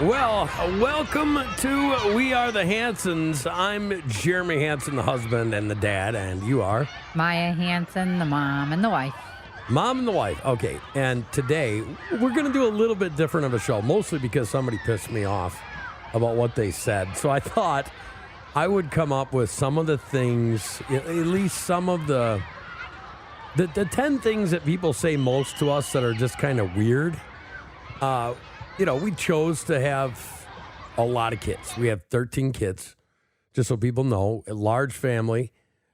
Well, welcome to We Are the Hansons. I'm Jeremy Hanson, the husband and the dad, and you are? Maya Hanson, the mom and the wife. Mom and the wife. Okay, and today we're going to do a little bit different of a show, mostly because somebody pissed me off about what they said. So I thought I would come up with some of the things, at least some of the 10 things that people say most to us that are just kind of weird. We chose to have a lot of kids. We have 13 kids, just so people know, a large family.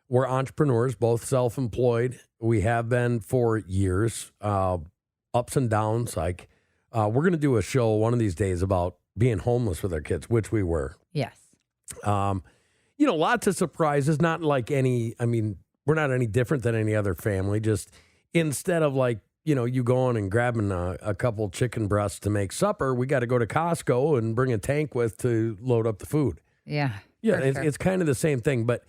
We're entrepreneurs, both self-employed. We have been for years, ups and downs. We're going to do a show one of these days about being homeless with our kids, which we were. Yes. Lots of surprises, not like we're not any different than any other family. Just instead of you going and grabbing a couple chicken breasts to make supper, we got to go to Costco and bring a tank to load up the food. Yeah. Yeah, Sure. it's kind of the same thing, but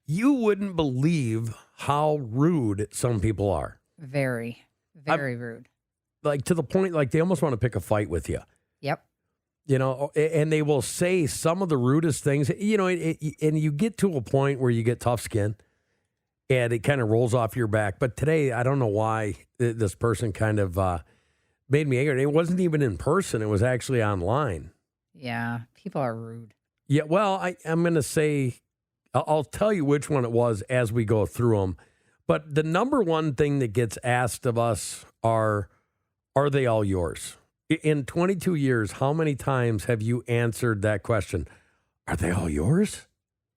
you wouldn't believe how rude some people are. Very, very rude. To the point, they almost want to pick a fight with you. Yep. And they will say some of the rudest things, and you get to a point where you get tough skin. And it kind of rolls off your back. But today, I don't know why this person kind of made me angry. It wasn't even in person. It was actually online. Yeah, people are rude. Yeah, well, I'm going to say, I'll tell you which one it was as we go through them. But the number one thing that gets asked of us are they all yours? In 22 years, how many times have you answered that question? Are they all yours?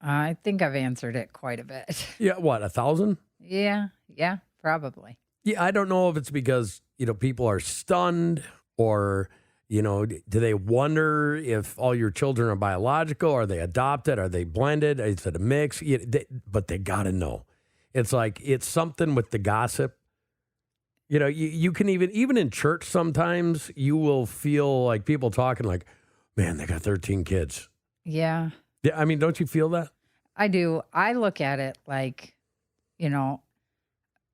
I think I've answered it quite a bit. Yeah, what, 1,000? Yeah, probably. Yeah, I don't know if it's because, people are stunned or, do they wonder if all your children are biological? Are they adopted? Are they blended? Is it a mix? But they got to know. It's it's something with the gossip. You can even in church sometimes you will feel like people talking man, they got 13 kids. Yeah. Yeah, don't you feel that? I do. I look at it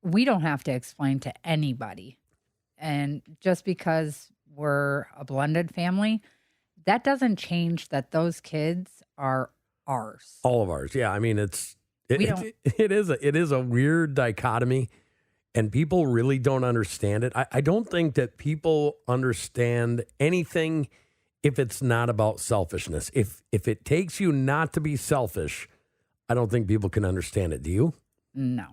we don't have to explain to anybody. And just because we're a blended family, that doesn't change that those kids are ours. All of ours. Yeah, it is a weird dichotomy, and people really don't understand it. I don't think that people understand anything if it's not about selfishness. If it takes you not to be selfish, I don't think people can understand it. Do you? No.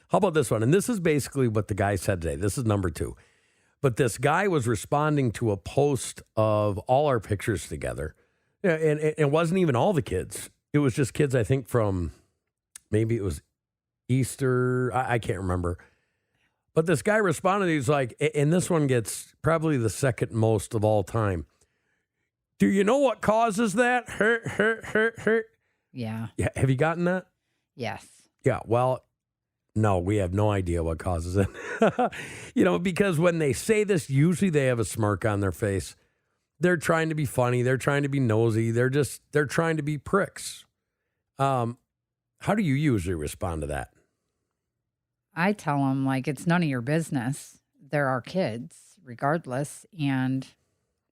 How about this one? And this is basically what the guy said today. This is number 2. But this guy was responding to a post of all our pictures together. Yeah, and it wasn't even all the kids. It was just kids, I think, from maybe it was Easter. I can't remember. But this guy responded. He's like, and this one gets probably the second most of all time. Do you know what causes that? Hurt. Yeah. Have you gotten that? Yes. Yeah. Well, no, we have no idea what causes it. Because when they say this, usually they have a smirk on their face. They're trying to be funny. They're trying to be nosy. They're trying to be pricks. How do you usually respond to that? I tell them it's none of your business. They're our kids regardless. And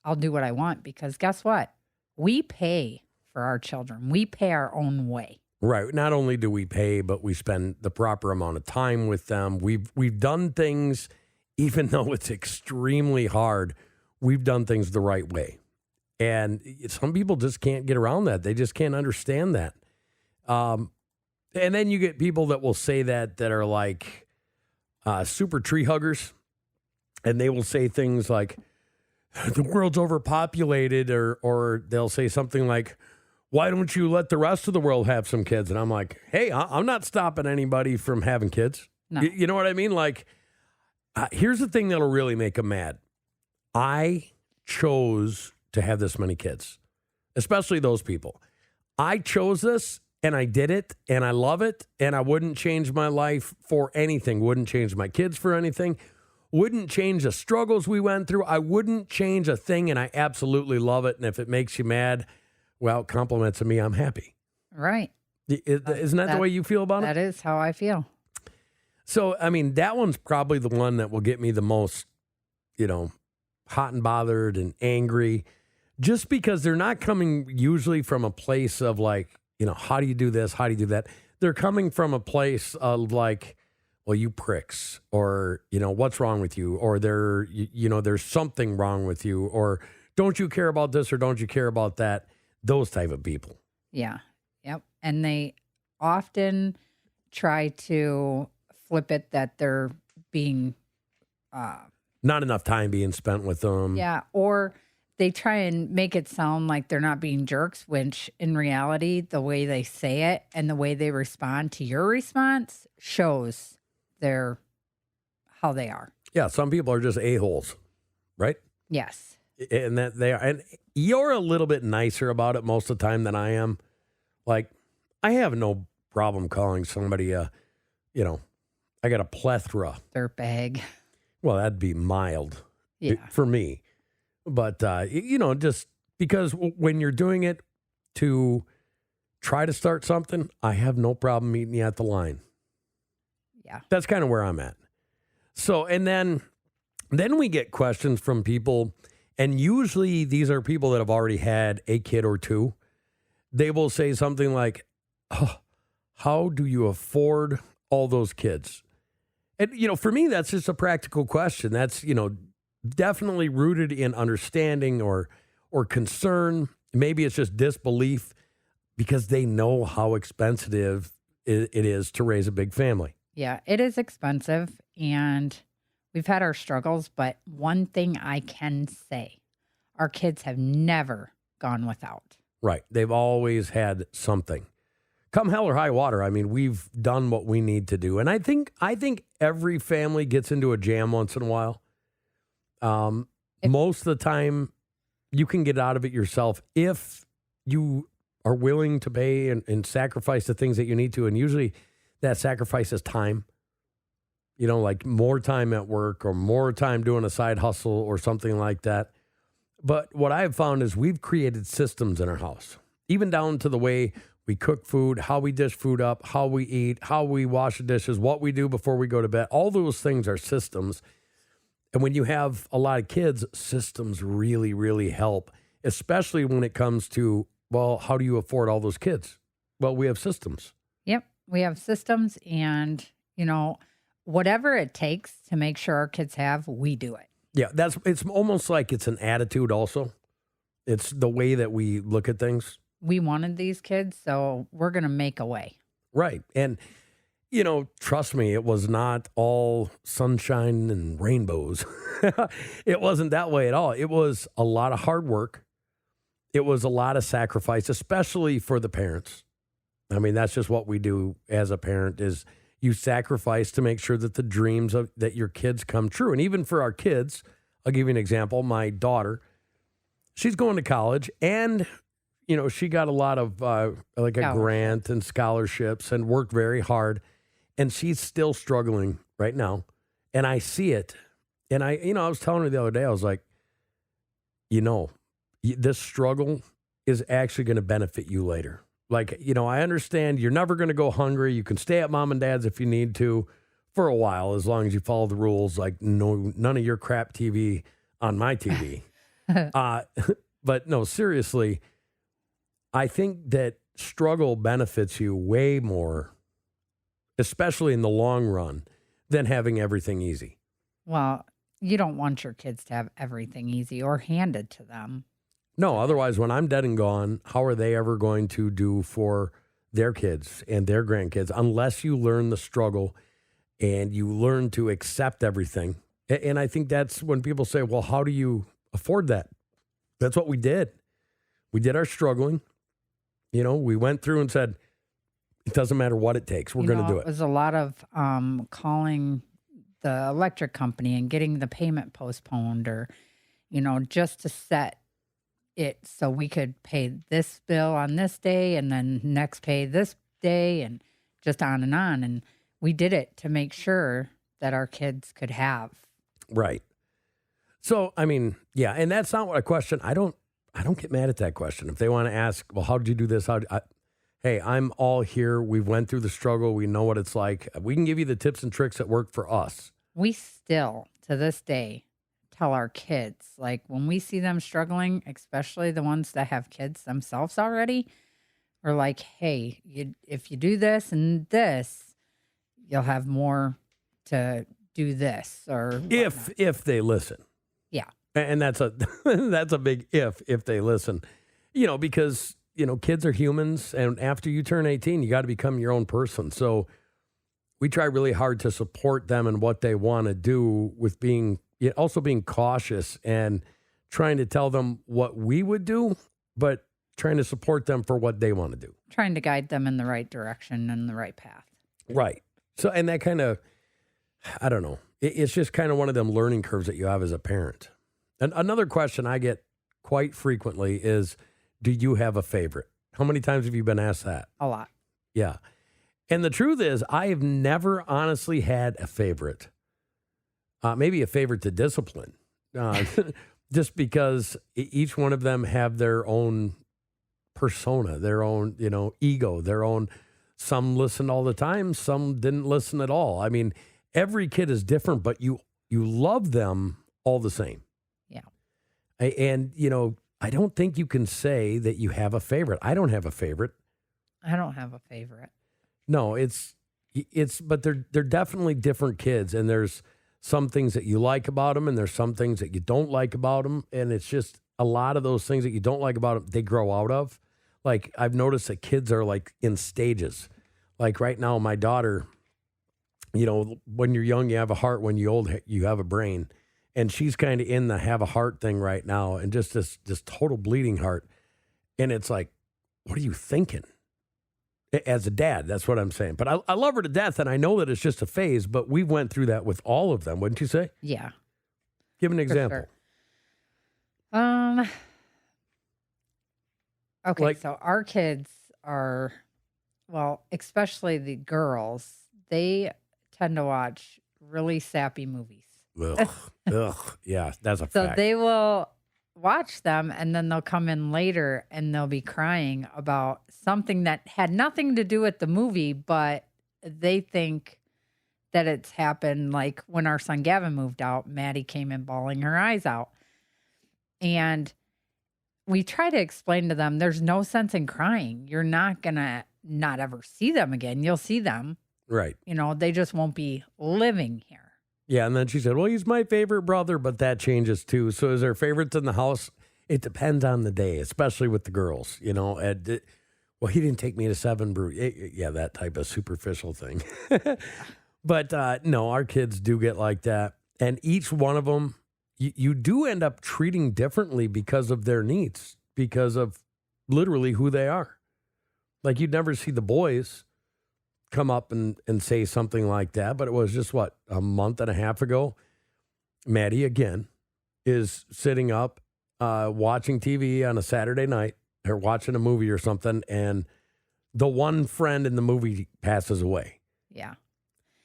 I'll do what I want because guess what? We pay for our children. We pay our own way. Right. Not only do we pay, but we spend the proper amount of time with them. We've done things, even though it's extremely hard, we've done things the right way. And some people just can't get around that. They just can't understand that. And then you get people that will say that are super tree huggers. And they will say things like, the world's overpopulated, or they'll say something like, why don't you let the rest of the world have some kids? And I'm like, hey, I'm not stopping anybody from having kids. No. You know what I mean? Here's the thing that'll really make them mad. I chose to have this many kids, especially those people. I chose this, and I did it, and I love it, and I wouldn't change my life for anything. Wouldn't change my kids for anything. Wouldn't change the struggles we went through. I wouldn't change a thing, and I absolutely love it. And if it makes you mad, well, compliments of me, I'm happy. Right. Isn't that the way you feel about it? That is how I feel. So, that one's probably the one that will get me the most, hot and bothered and angry. just because they're not coming usually from a place of like, how do you do this? How do you do that? They're coming from a place of like, well, you pricks, or, what's wrong with you? Or there's something wrong with you, or don't you care about this, or don't you care about that? Those type of people. Yeah. Yep. And they often try to flip it that they're being not enough time being spent with them. Yeah. Or they try and make it sound like they're not being jerks, which in reality, the way they say it and the way they respond to your response shows how they are. Yeah. Some people are just a-holes, right? Yes. And that they are. And you're a little bit nicer about it most of the time than I am. Like, I have no problem calling somebody I got a plethora. Dirtbag. Well, that'd be mild for me. But, just because when you're doing it to try to start something, I have no problem meeting you at the line. Yeah. That's kind of where I'm at. So, and then we get questions from people, and usually these are people that have already had a kid or two. They will say something like, oh, how do you afford all those kids? And, for me, that's just a practical question. That's, definitely rooted in understanding or concern. Maybe it's just disbelief because they know how expensive it is to raise a big family. Yeah, it is expensive, and we've had our struggles, but one thing I can say, our kids have never gone without. Right. They've always had something. Come hell or high water, I mean, we've done what we need to do. And I think every family gets into a jam once in a while. Most of the time, you can get out of it yourself if you are willing to pay and sacrifice the things that you need to. And usually that sacrifice is time. Like more time at work or more time doing a side hustle or something like that. But what I've found is we've created systems in our house, even down to the way we cook food, how we dish food up, how we eat, how we wash the dishes, what we do before we go to bed. All those things are systems. And when you have a lot of kids, systems really, really help, especially when it comes to, well, how do you afford all those kids? Well, we have systems. Yep. We have systems, and, whatever it takes to make sure our kids have, we do it. Yeah, it's almost like it's an attitude also. It's the way that we look at things. We wanted these kids, so we're going to make a way. Right. And, trust me, it was not all sunshine and rainbows. It wasn't that way at all. It was a lot of hard work. It was a lot of sacrifice, especially for the parents. I mean, that's just what we do as a parent is you sacrifice to make sure that the dreams that your kids come true. And even for our kids, I'll give you an example. My daughter, she's going to college, and, she got a lot of a grant and scholarships and worked very hard. And she's still struggling right now. And I see it. And I was telling her the other day, I was like, this struggle is actually going to benefit you later. Like, I understand you're never going to go hungry. You can stay at mom and dad's if you need to for a while, as long as you follow the rules. Like, no, none of your crap TV on my TV. But no, seriously, I think that struggle benefits you way more, especially in the long run, than having everything easy. Well, you don't want your kids to have everything easy or handed to them. No, otherwise, when I'm dead and gone, how are they ever going to do for their kids and their grandkids unless you learn the struggle and you learn to accept everything? And I think that's when people say, well, how do you afford that? That's what we did. We did our struggling. We went through and said, it doesn't matter what it takes. We're going to do it. It was a lot of calling the electric company and getting the payment postponed or, just to set it so we could pay this bill on this day and then next pay this day and just on. And we did it to make sure that our kids could have. Right. So, I mean, yeah, and that's not what a question. I don't get mad at that question. If they want to ask, well, how did you do this? Hey, I'm all here. We went through the struggle. We know what it's like. We can give you the tips and tricks that work for us. We still, to this day, tell our kids. Like when we see them struggling, especially the ones that have kids themselves already, we're like, hey, if you do this and this, you'll have more to do this or whatnot. If they listen. Yeah. And that's a that's a big if they listen. Because kids are humans, and after you turn 18, you got to become your own person. So we try really hard to support them in what they want to do with also being cautious and trying to tell them what we would do, but trying to support them for what they want to do. Trying to guide them in the right direction and the right path. Right. So, and that kind of, I don't know. It's just kind of one of them learning curves that you have as a parent. And another question I get quite frequently is, do you have a favorite? How many times have you been asked that? A lot. Yeah. And the truth is, I have never honestly had a favorite. Maybe a favorite to discipline. Just because each one of them have their own persona, their own, ego, their own. Some listened all the time, some didn't listen at all. I mean, every kid is different, but you love them all the same. Yeah. And, I don't think you can say that you have a favorite. I don't have a favorite. I don't have a favorite. No, but they're definitely different kids, and there's some things that you like about them, and there's some things that you don't like about them, and it's just a lot of those things that you don't like about them, they grow out of. Like, I've noticed that kids are like in stages. Like right now, my daughter, when you're young, you have a heart. When you're old, you have a brain. And she's kind of in the have a heart thing right now, and just this total bleeding heart. And it's like, what are you thinking? As a dad, that's what I'm saying. But I love her to death, and I know that it's just a phase, but we went through that with all of them, wouldn't you say? Yeah. Give an example. Sure. Okay, Like- so our kids are, well, especially the girls, they tend to watch really sappy movies. Ugh. Yeah, that's a So fact. they will watch them and then they'll come in later and they'll be crying about something that had nothing to do with the movie, but they think that it's happened. Like when our son Gavin moved out, Maddie came in bawling her eyes out. And we try to explain to them there's no sense in crying. You're not going to not ever see them again. You'll see them. Right. They just won't be living here. Yeah, and then she said, well, he's my favorite brother, but that changes too. So is there favorites in the house? It depends on the day, especially with the girls, well, he didn't take me to Seven Brew. Yeah, that type of superficial thing. But no, our kids do get like that. And each one of them, you do end up treating differently because of their needs, because of literally who they are. Like you'd never see the boys come up and say something like that, but it was just a month and a half ago. Maddie again is sitting up watching TV on a Saturday night or watching a movie or something, and the one friend in the movie passes away. Yeah.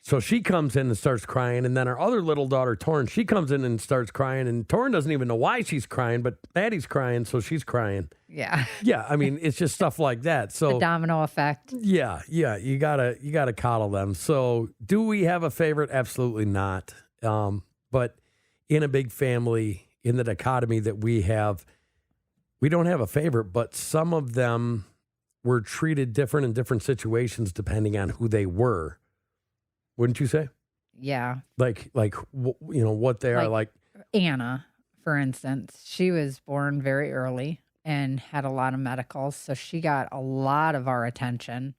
So she comes in and starts crying, and then our other little daughter, Torrin, she comes in and starts crying, and Torrin doesn't even know why she's crying, but Maddie's crying, so she's crying. Yeah. Yeah, I mean, it's just stuff like that. So the domino effect. Yeah, you gotta coddle them. So do we have a favorite? Absolutely not. But in a big family, in the dichotomy that we have, we don't have a favorite, but some of them were treated different in different situations depending on who they were. Wouldn't you say? Yeah. Like what they are like. Anna, for instance, she was born very early and had a lot of medicals. So she got a lot of our attention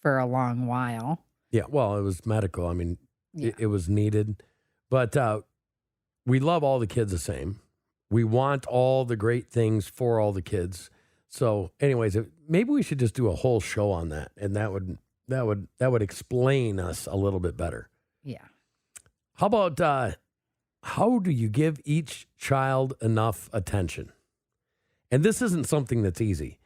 for a long while. Yeah, well, it was medical. I mean, Yeah. it was needed. But we love all the kids the same. We want all the great things for all the kids. So anyways, maybe we should just do a whole show on that. And that would explain us a little bit better. Yeah. How about how do you give each child enough attention? And this isn't something that's easy.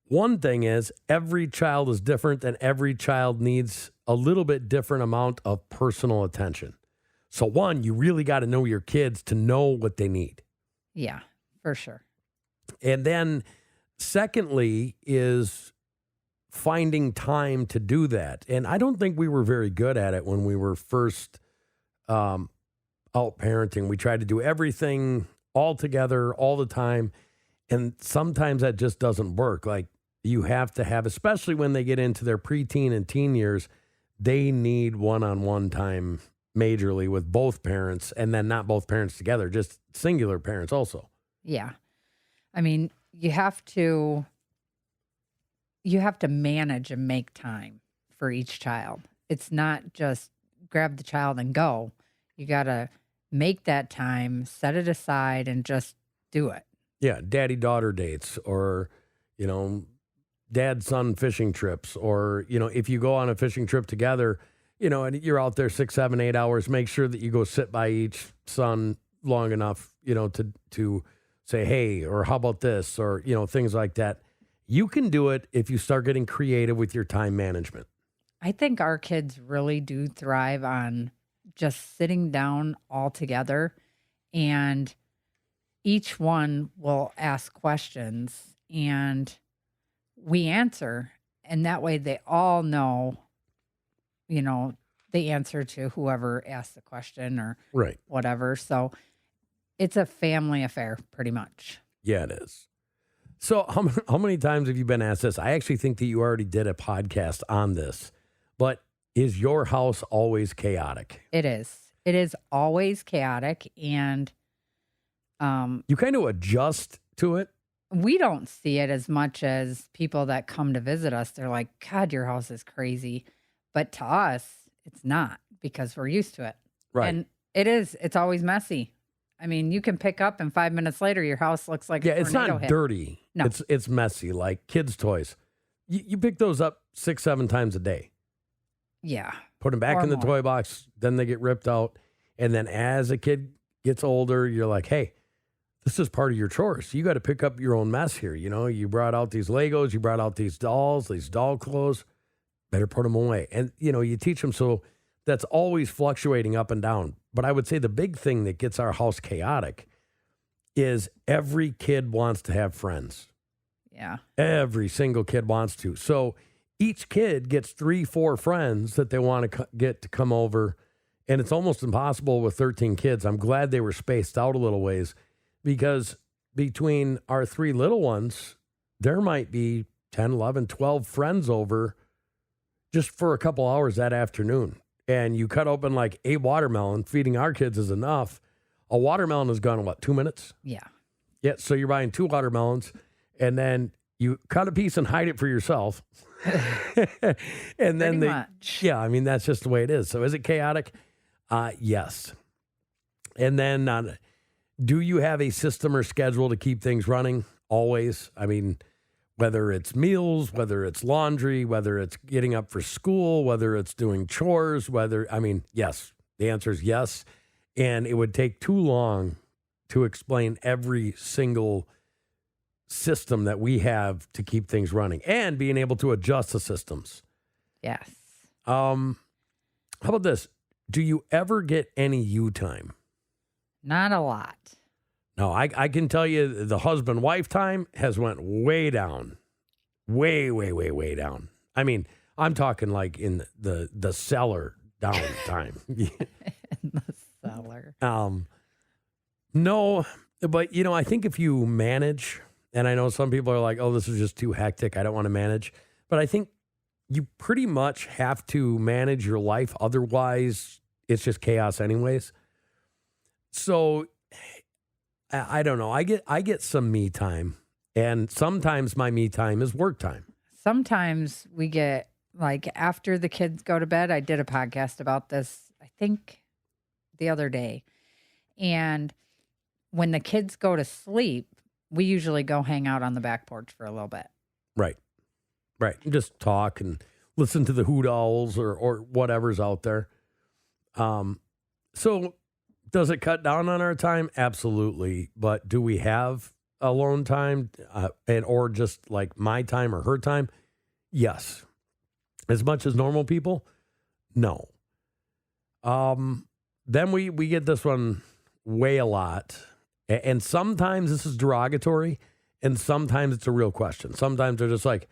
One thing is every child is different and every child needs a little bit different amount of personal attention. So one, you really got to know your kids to know what they need. Yeah, for sure. And then secondly is finding time to do that. And I don't think we were very good at it when we were first out parenting. We try to do everything all together all the time. And sometimes that just doesn't work. Like you have to have, especially when they get into their preteen and teen years, they need one-on-one time majorly with both parents, and then not both parents together, just singular parents also. Yeah. I mean, you have to manage and make time for each child. It's not just grab the child and go. You got to make that time, set it aside, and just do it. Yeah, daddy-daughter dates, or, dad-son fishing trips, or, if you go on a fishing trip together, and you're out there 6, 7, 8 hours, make sure that you go sit by each son long enough, to say, hey, or how about this, or, things like that. You can do it if you start getting creative with your time management. I think our kids really do thrive on just sitting down all together, and each one will ask questions and we answer. And that way they all know, the answer to whoever asked the question or right, whatever. So it's a family affair pretty much. Yeah, it is. So how many times have you been asked this? I actually think that you already did a podcast on this, but is your house always chaotic? It is. It is always chaotic. And you kind of adjust to it. We don't see it as much as people that come to visit us. They're like, God, your house is crazy. But to us, it's not, because we're used to it. Right. And it's always messy. I mean, you can pick up and 5 minutes later, your house looks like it's not hit. dirty. No. It's messy, like kids' toys. You pick those up 6, 7 times a day. Yeah. Put them back Or in the more. toy box, then they get ripped out. And then as a kid gets older, you're like, hey, this is part of your chores. You got to pick up your own mess here. You brought out these Legos, you brought out these dolls, these doll clothes. Better put them away. And, you teach them. So that's always fluctuating up and down. But I would say the big thing that gets our house chaotic is every kid wants to have friends. Yeah. Every single kid wants to. So each kid gets 3, 4 friends that they want to get to come over. And it's almost impossible with 13 kids. I'm glad they were spaced out a little ways, because between our 3 little ones, there might be 10, 11, 12 friends over just for a couple hours that afternoon. And you cut open like a watermelon, feeding our kids is enough. A watermelon is gone in 2 minutes? Yeah. Yeah, so you're buying 2 watermelons, and then you cut a piece and hide it for yourself. And then Pretty much. Yeah, I mean, that's just the way it is. So is it chaotic? Yes. And then do you have a system or schedule to keep things running? Always. I mean, whether it's meals, whether it's laundry, whether it's getting up for school, whether it's doing chores, yes. The answer is yes. And it would take too long to explain every single system that we have to keep things running and being able to adjust the systems. Yes. How about this? Do you ever get any you time? Not a lot. No, I can tell you the husband-wife time has went way down. Way, way, way, way down. I mean, I'm talking like in the cellar down time. In the cellar. No, but, I think if you manage, and I know some people are like, oh, this is just too hectic, I don't want to manage. But I think you pretty much have to manage your life. Otherwise, it's just chaos anyways. So I don't know. I get some me time, and sometimes my me time is work time. Sometimes we get, like, after the kids go to bed. I did a podcast about this, I think, the other day. And when the kids go to sleep, we usually go hang out on the back porch for a little bit. Right. Just talk and listen to the hoot owls or whatever's out there. So does it cut down on our time? Absolutely. But do we have alone time or just like my time or her time? Yes. As much as normal people? No. Then we get this one way a lot. And sometimes this is derogatory, and sometimes it's a real question. Sometimes they're just like,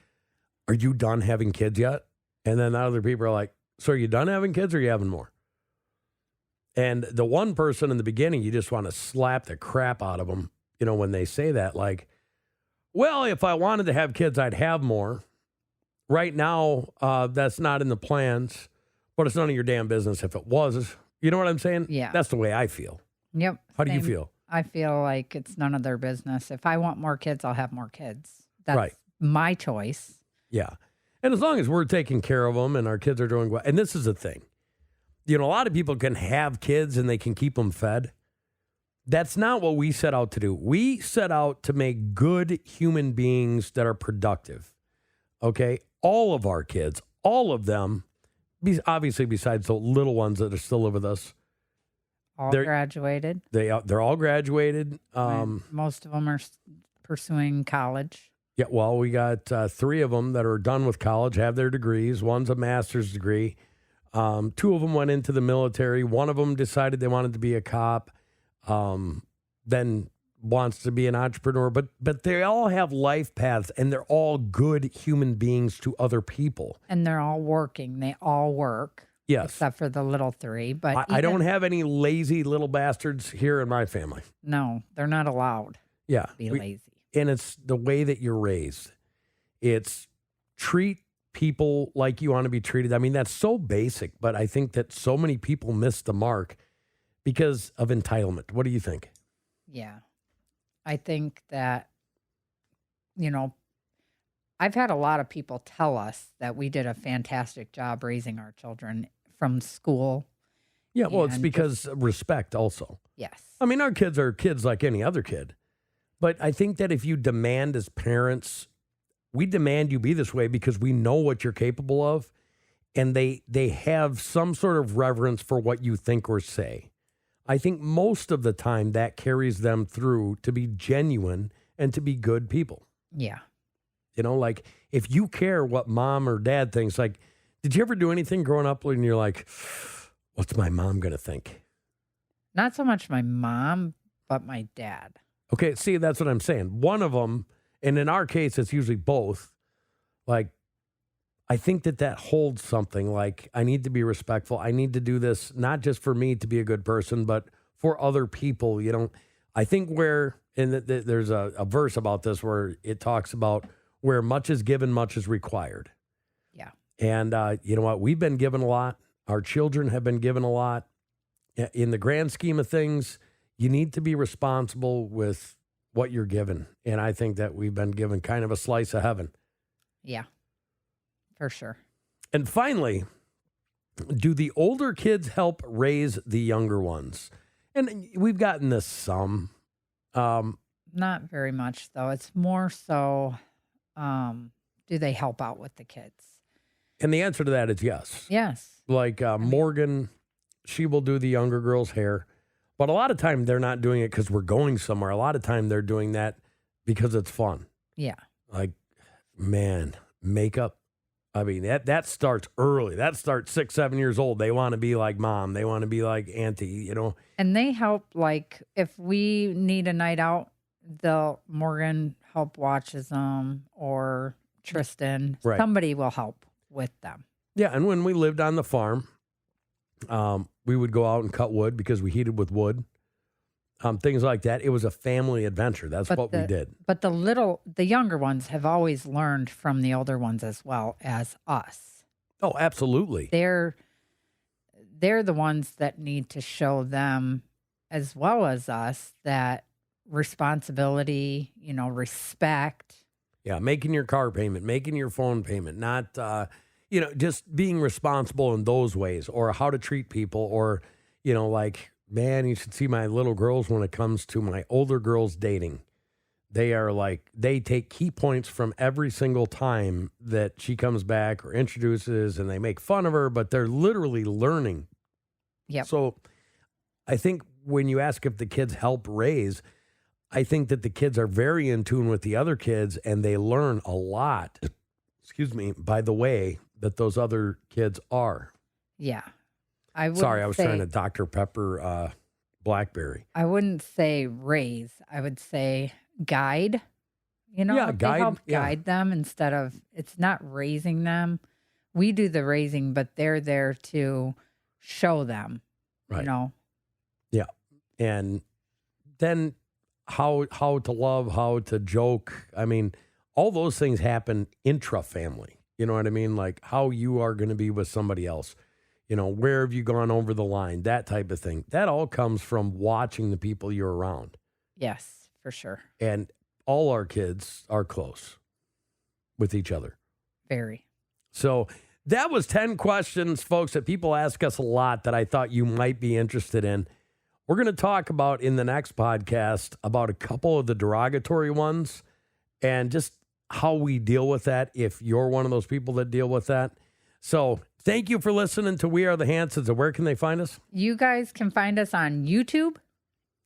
are you done having kids yet? And then other people are like, so are you done having kids or are you having more? And the one person in the beginning, you just want to slap the crap out of them, when they say that, like, well, if I wanted to have kids, I'd have more. Right now, that's not in the plans, but it's none of your damn business if it was. You know what I'm saying? Yeah. That's the way I feel. Yep. How do you feel? I feel like it's none of their business. If I want more kids, I'll have more kids. That's right. My choice. Yeah. And as long as we're taking care of them and our kids are doing well, and this is the thing, a lot of people can have kids and they can keep them fed. That's not what we set out to do. We set out to make good human beings that are productive. Okay? All of our kids, all of them, obviously besides the little ones that are still live with us. They're graduated. They're all graduated. Most of them are pursuing college. Yeah, well, we got 3 of them that are done with college, have their degrees. One's a master's degree. 2 of them went into the military. One of them decided they wanted to be a cop, then wants to be an entrepreneur. But they all have life paths, and they're all good human beings to other people. And they're all working. They all work. Yes. Except for the little 3. But I don't have any lazy little bastards here in my family. No, they're not allowed to be lazy. And it's the way that you're raised. It's treat people like you want to be treated. I mean, that's so basic, but I think that so many people miss the mark because of entitlement. What do you think? Yeah. I think that, I've had a lot of people tell us that we did a fantastic job raising our children from school. Yeah, well, it's because respect also. Yes. I mean, our kids are kids like any other kid. But I think that if you demand as parents, we demand you be this way because we know what you're capable of, and they have some sort of reverence for what you think or say. I think most of the time that carries them through to be genuine and to be good people. Yeah. Like if you care what mom or dad thinks, like, did you ever do anything growing up when you're like, what's my mom going to think? Not so much my mom, but my dad. Okay, see, that's what I'm saying. One of them, and in our case, it's usually both. Like, I think that holds something. Like, I need to be respectful. I need to do this, not just for me to be a good person, but for other people. I think there's a verse about this where it talks about where much is given, much is required. Yeah. And you know what? We've been given a lot. Our children have been given a lot. In the grand scheme of things, you need to be responsible with what you're given. And I think that we've been given kind of a slice of heaven. Yeah, for sure. And finally, do the older kids help raise the younger ones? And we've gotten this some. Not very much, though. It's more so, do they help out with the kids? And the answer to that is yes. Yes. Like Morgan, she will do the younger girl's hair. But a lot of time they're not doing it because we're going somewhere. A lot of time they're doing that because it's fun. Yeah. Like, man, makeup. I mean, that starts early. That starts 6, 7 years old. They want to be like mom. They want to be like auntie, And they help, like, if we need a night out, Morgan help watches them, or Tristan. Right. Somebody will help with them. Yeah, and when we lived on the farm, we would go out and cut wood because we heated with wood. Things like that. It was a family adventure. That's what we did. But the younger ones have always learned from the older ones as well as us. Oh, absolutely. They're the ones that need to show them as well as us that responsibility, respect. Yeah, making your car payment, making your phone payment, not, just being responsible in those ways, or how to treat people, or, like, man, you should see my little girls when it comes to my older girls dating. They are like, they take key points from every single time that she comes back or introduces, and they make fun of her, but they're literally learning. Yeah. So I think when you ask if the kids help raise, I think that the kids are very in tune with the other kids, and they learn a lot, by the way that those other kids are. Yeah. I was trying to Dr. Pepper Blackberry. I wouldn't say raise. I would say guide. Guide. They help guide them instead of, it's not raising them. We do the raising, but they're there to show them, right. Yeah. And then how to love, how to joke. I mean, all those things happen intra-family. You know what I mean? Like how you are going to be with somebody else. You know, where have you gone over the line? That type of thing. That all comes from watching the people you're around. Yes, for sure. And all our kids are close with each other. Very. So that was 10 questions, folks, that people ask us a lot that I thought you might be interested in. We're going to talk about in the next podcast about a couple of the derogatory ones and just how we deal with that if you're one of those people that deal with that. So thank you for listening to We Are the Hansons. And where can they find us? You guys can find us on YouTube,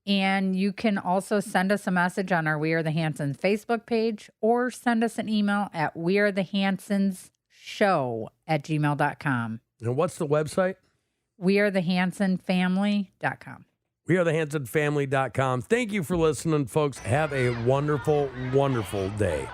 and you can also send us a message on our We Are the Hansons Facebook page, or send us an email at wearethehansonsshow@gmail.com. And what's the website? wearethehansonfamily.com. wearethehansonfamily.com. Thank you for listening, folks. Have a wonderful, wonderful day.